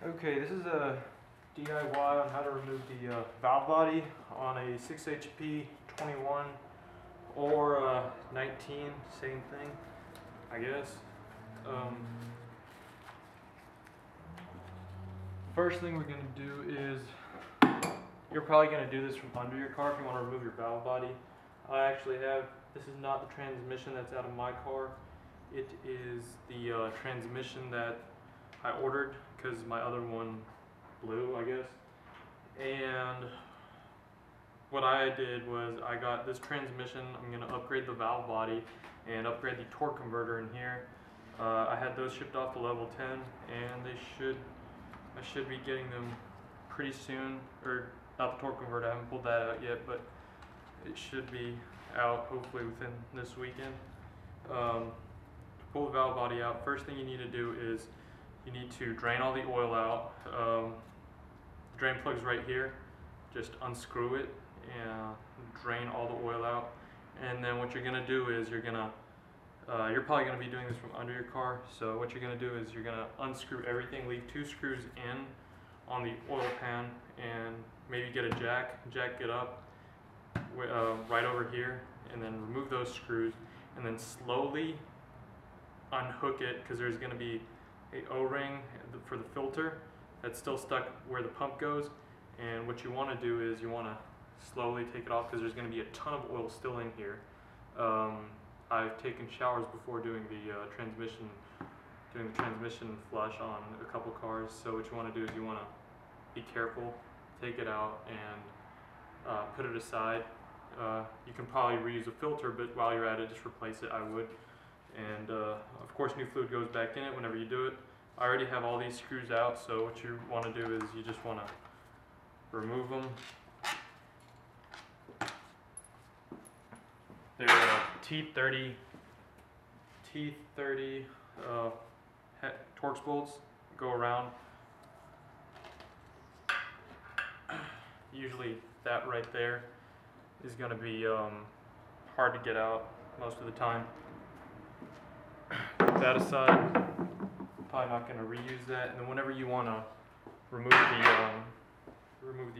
Okay, this is a DIY on how to remove the valve body on a 6HP21 or 19, same thing, I guess. First thing we're going to do is, you're probably going to do this from under your car if you want to remove your valve body. I actually have, this is not the transmission that's out of my car. It is the transmission that I ordered because my other one blew, I guess. And what I did was I got this transmission. I'm going to upgrade the valve body and upgrade the torque converter in here. I had those shipped off to level 10 and I should be getting them pretty soon, or not the torque converter, I haven't pulled that out yet, but it should be out hopefully within this weekend. To pull the valve body out, first thing you need to do is you need to drain all the oil out. Drain plug's right here. Just unscrew it and drain all the oil out. And then what you're gonna do is you're probably gonna be doing this from under your car. So what you're gonna do is you're gonna unscrew everything, leave 2 screws in on the oil pan, and maybe get a jack it up right over here, and then remove those screws, and then slowly unhook it, because there's gonna be a O-ring for the filter that's still stuck where the pump goes. And what you want to do is you want to slowly take it off, because there's going to be a ton of oil still in here. I've taken showers before doing the transmission flush on a couple cars. So what you want to do is you want to be careful, take it out and put it aside. You can probably reuse a filter, but while you're at it, just replace it, I would. And of course new fluid goes back in it whenever you do it. I already have all these screws out, so what you want to do is you just want to remove them. They're T30 Torx bolts, go around. Usually that right there is going to be hard to get out most of the time. Put that aside. Probably not going to reuse that. And then whenever you want to remove the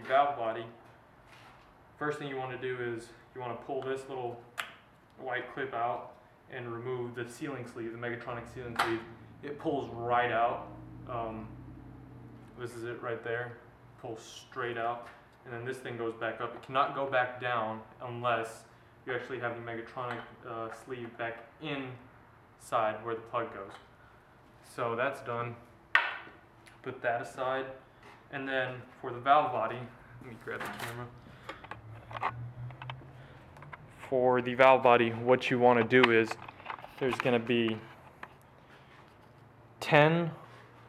valve body, first thing you want to do is you want to pull this little white clip out and remove the sealing sleeve, the Megatronic sealing sleeve. It pulls right out. This is it right there. Pulls straight out, and then this thing goes back up. It cannot go back down unless you actually have the Megatronic sleeve back inside where the plug goes. So that's done. Put that aside. And then for the valve body, let me grab the camera. For the valve body, what you want to do is there's going to be 10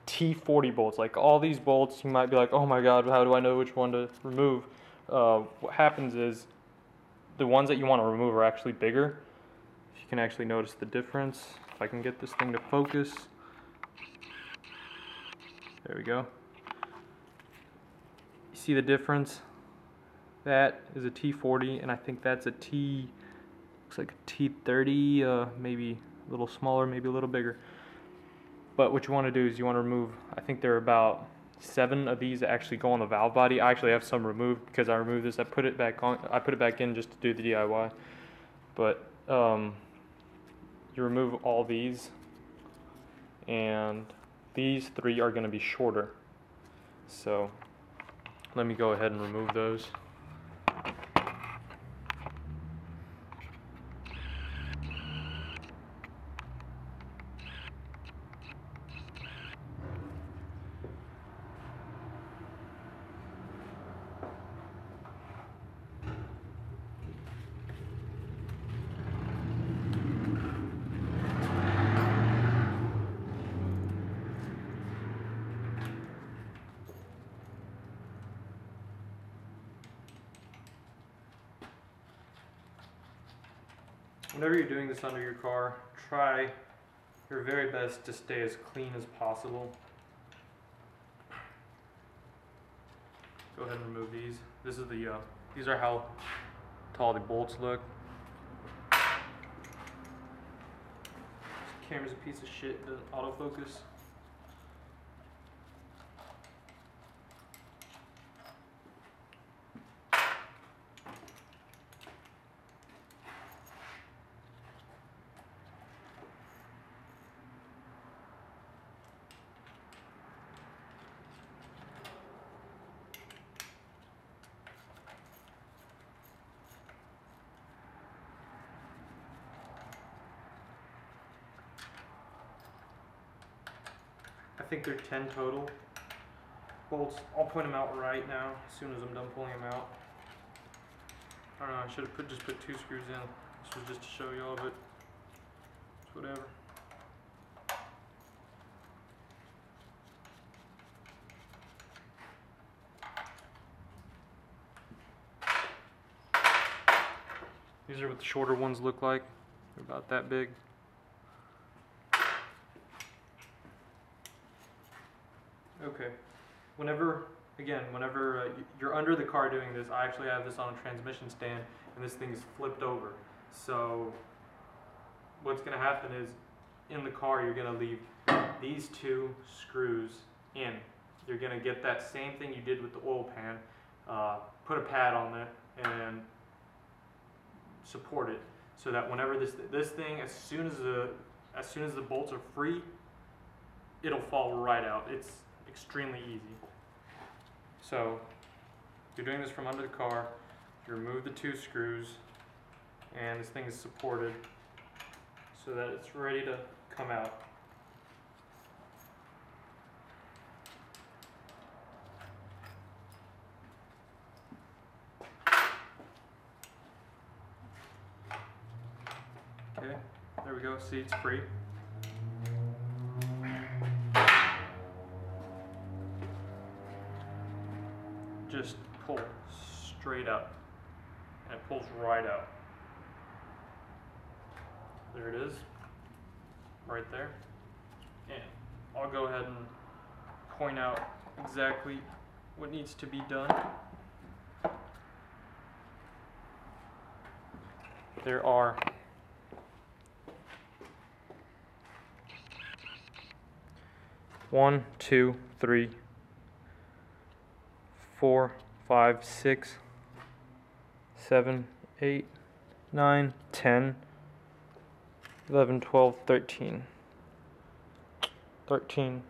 T40 bolts. Like all these bolts, you might be like, oh my god, how do I know which one to remove? What happens is the ones that you want to remove are actually bigger. If you can actually notice the difference. If I can get this thing to focus. There we go. You see the difference? That is a T40, and I think that's a looks like a T30, maybe a little smaller, maybe a little bigger. But what you want to do is you want to remove, I think there are about 7 of these that actually go on the valve body. I actually have some removed because I removed this. I put it back in just to do the DIY. But you remove all these, and these 3 are going to be shorter. So let me go ahead and remove those. Whenever you're doing this under your car, try your very best to stay as clean as possible. Go ahead and remove these. This is these are how tall the bolts look. Camera's a piece of shit, doesn't autofocus. think they're 10 total bolts. I'll point them out right now as soon as I'm done pulling them out. I don't know, I should have just put 2 screws in. This was just to show y'all, but it's whatever. These are what the shorter ones look like. They're about that big. Okay. Whenever you're under the car doing this, I actually have this on a transmission stand, and this thing is flipped over. So what's going to happen is, in the car, you're going to leave these 2 screws in. You're going to get that same thing you did with the oil pan, put a pad on it, and support it, so that whenever this thing, as soon as the bolts are free, it'll fall right out. It's extremely easy. So you're doing this from under the car. You remove the 2 screws, and this thing is supported so that it's ready to come out. Okay, there we go. See, it's free. Just pull straight up, and it pulls right out. There it is, right there. And I'll go ahead and point out exactly what needs to be done. There are 1, 2, 3, 4, 5, 6, 7, 8, 9, 10, 11, 12, 13. 13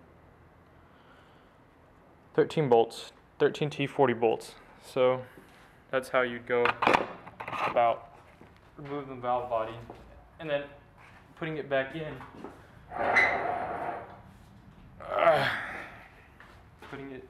bolts, 13 T40 bolts. So that's how you'd go about removing the valve body, and then putting it back in. Putting it.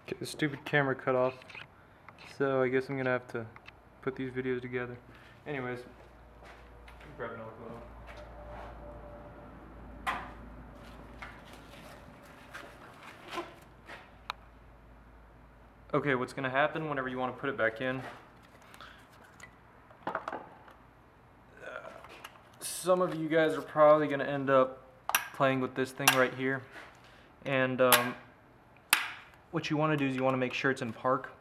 Okay, the stupid camera cut off, so I guess I'm gonna have to put these videos together. Anyways, grab another glove. Okay, what's gonna happen whenever you want to put it back in? Some of you guys are probably gonna end up playing with this thing right here, and what you want to do is you want to make sure it's in park.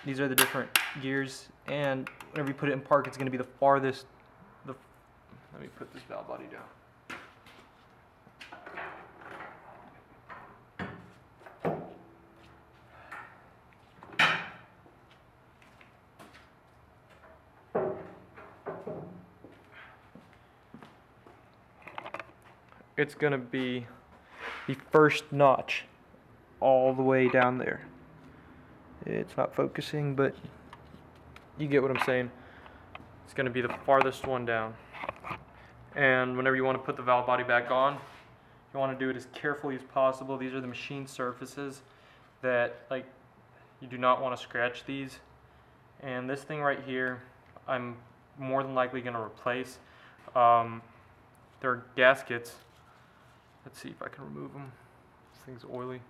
These are the different gears, and whenever you put it in park, it's going to be the farthest. Let me put this valve body down. It's going to be the first notch all the way down there. It's not focusing, but you get what I'm saying. It's going to be the farthest one down. And whenever you want to put the valve body back on, you want to do it as carefully as possible. These are the machine surfaces that, like, you do not want to scratch these. And this thing right here, I'm more than likely going to replace. There are gaskets. Let's see if I can remove them. This thing's oily.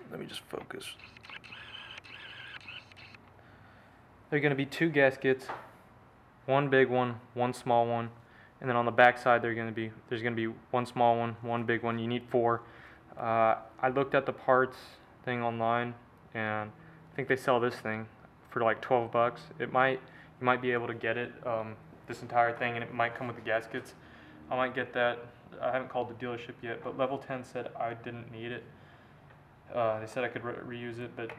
Let me just focus. There are going to be 2 gaskets, one big one, one small one, and then on the back side there's going to be one small one, one big one. You need 4. I looked at the parts thing online, and I think they sell this thing for like $12. You might be able to get it, this entire thing, and it might come with the gaskets. I might get that. I haven't called the dealership yet, but Level 10 said I didn't need it. They said I could reuse it, but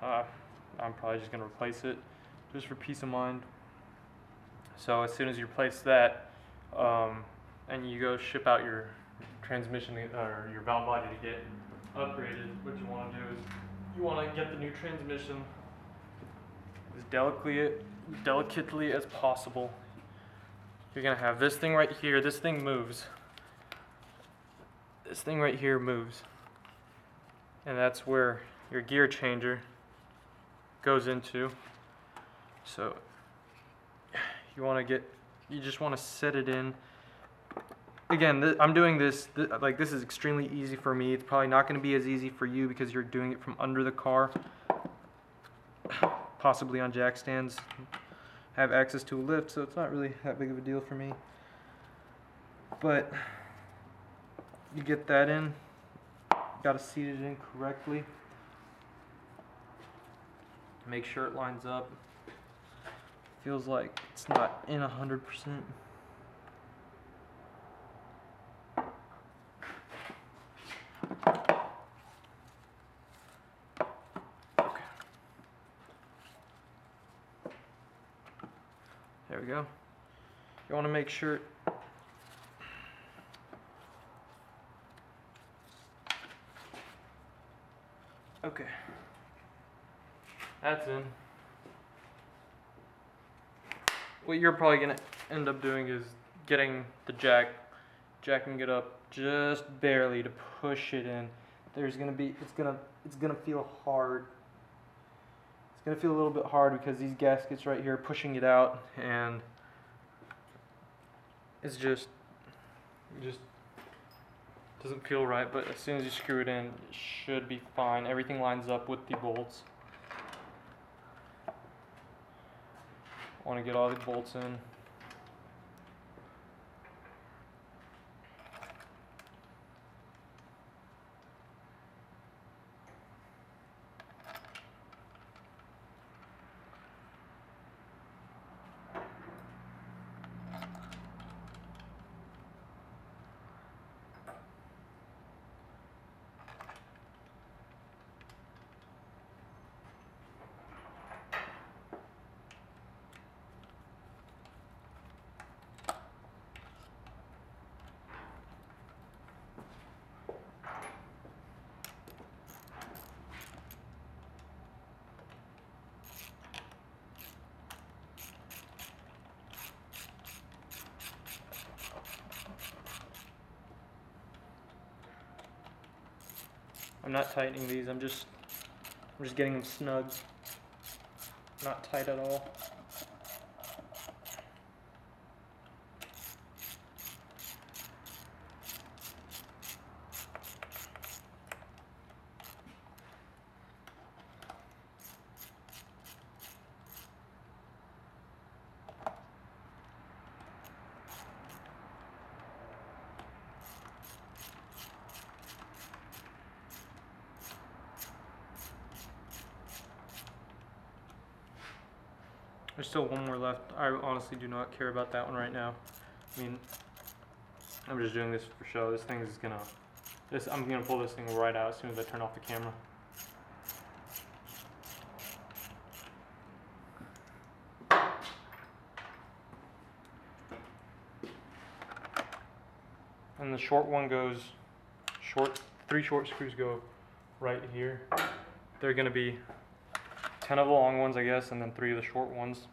I'm probably just going to replace it just for peace of mind. So as soon as you replace that, and you go ship out your transmission or your valve body to get upgraded, what you want to do is you want to get the new transmission as delicately as possible. You're going to have this thing right here. This thing moves. This thing right here moves. And that's where your gear changer goes into. So you just want to set it in. Again, I'm doing this, like this is extremely easy for me. It's probably not going to be as easy for you because you're doing it from under the car, possibly on jack stands. I have access to a lift, so it's not really that big of a deal for me. But you get that in, got to seat it in correctly. Make sure it lines up. Feels like it's not in 100%. Okay. There we go. You want to make sure okay. That's in. What you're probably gonna end up doing is getting the jacking it up just barely to push it in. It's gonna feel hard. It's gonna feel a little bit hard because these gaskets right here are pushing it out, and it's just doesn't feel right. But as soon as you screw it in, it should be fine. Everything lines up with the bolts. Want to get all the bolts in. I'm not tightening these, I'm just getting them snug. Not tight at all. There's still one more left. I honestly do not care about that one right now. I mean, I'm just doing this for show. This thing is gonna, I'm gonna pull this thing right out as soon as I turn off the camera. And the short one goes, three short screws go right here. They're gonna be 10 of the long ones, I guess, and then 3 of the short ones.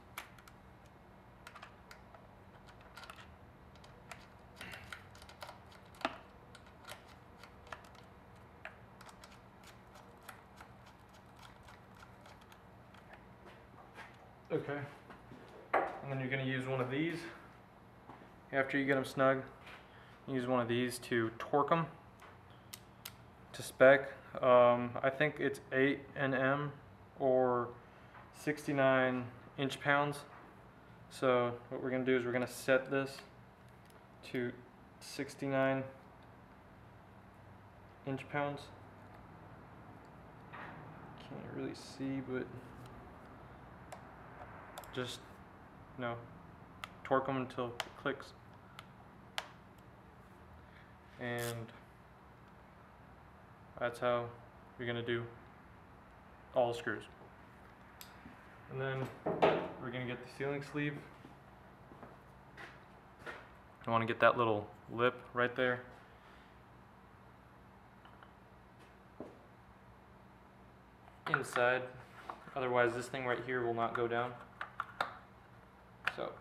Okay. And then you're going to use one of these. After you get them snug, use one of these to torque them to spec. I think it's 8 Nm or 69 inch-pounds. So what we're going to do is we're going to set this to 69 inch-pounds. Can't really see, but just, torque them until it clicks. And that's how you're going to do all the screws. And then we're going to get the sealing sleeve. You want to get that little lip right there. Inside, otherwise this thing right here will not go down. So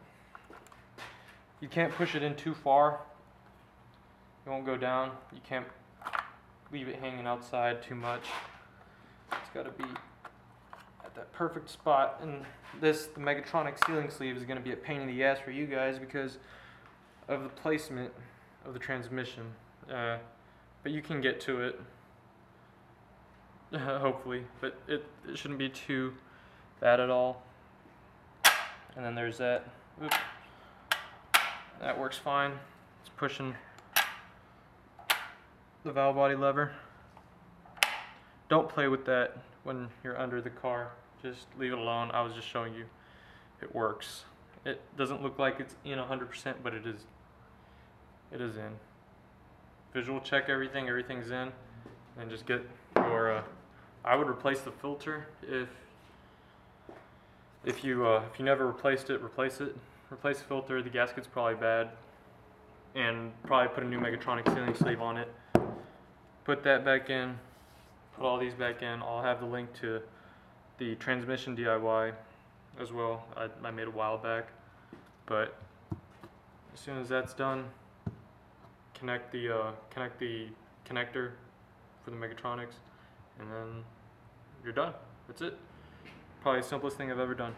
you can't push it in too far, it won't go down. You can't leave it hanging outside too much. It's got to be at that perfect spot. And the Megatronic sealing sleeve is going to be a pain in the ass for you guys because of the placement of the transmission, but you can get to it. Hopefully, but it shouldn't be too bad at all. And then there's that. Oops. That works fine. It's pushing the valve body lever. Don't play with that when you're under the car. Just leave it alone. I was just showing you it works. It doesn't look like it's in 100%, but it is. It is in. Visual check everything. Everything's in, and just get your. I would replace the filter if you never replaced it, replace it. Replace the filter. The gasket's probably bad, and probably put a new Megatronic sealing sleeve on it. Put that back in. Put all these back in. I'll have the link to the transmission DIY as well. I made a while back, but as soon as that's done, connect the connector for the Megatronics, and then you're done. That's it. Probably the simplest thing I've ever done.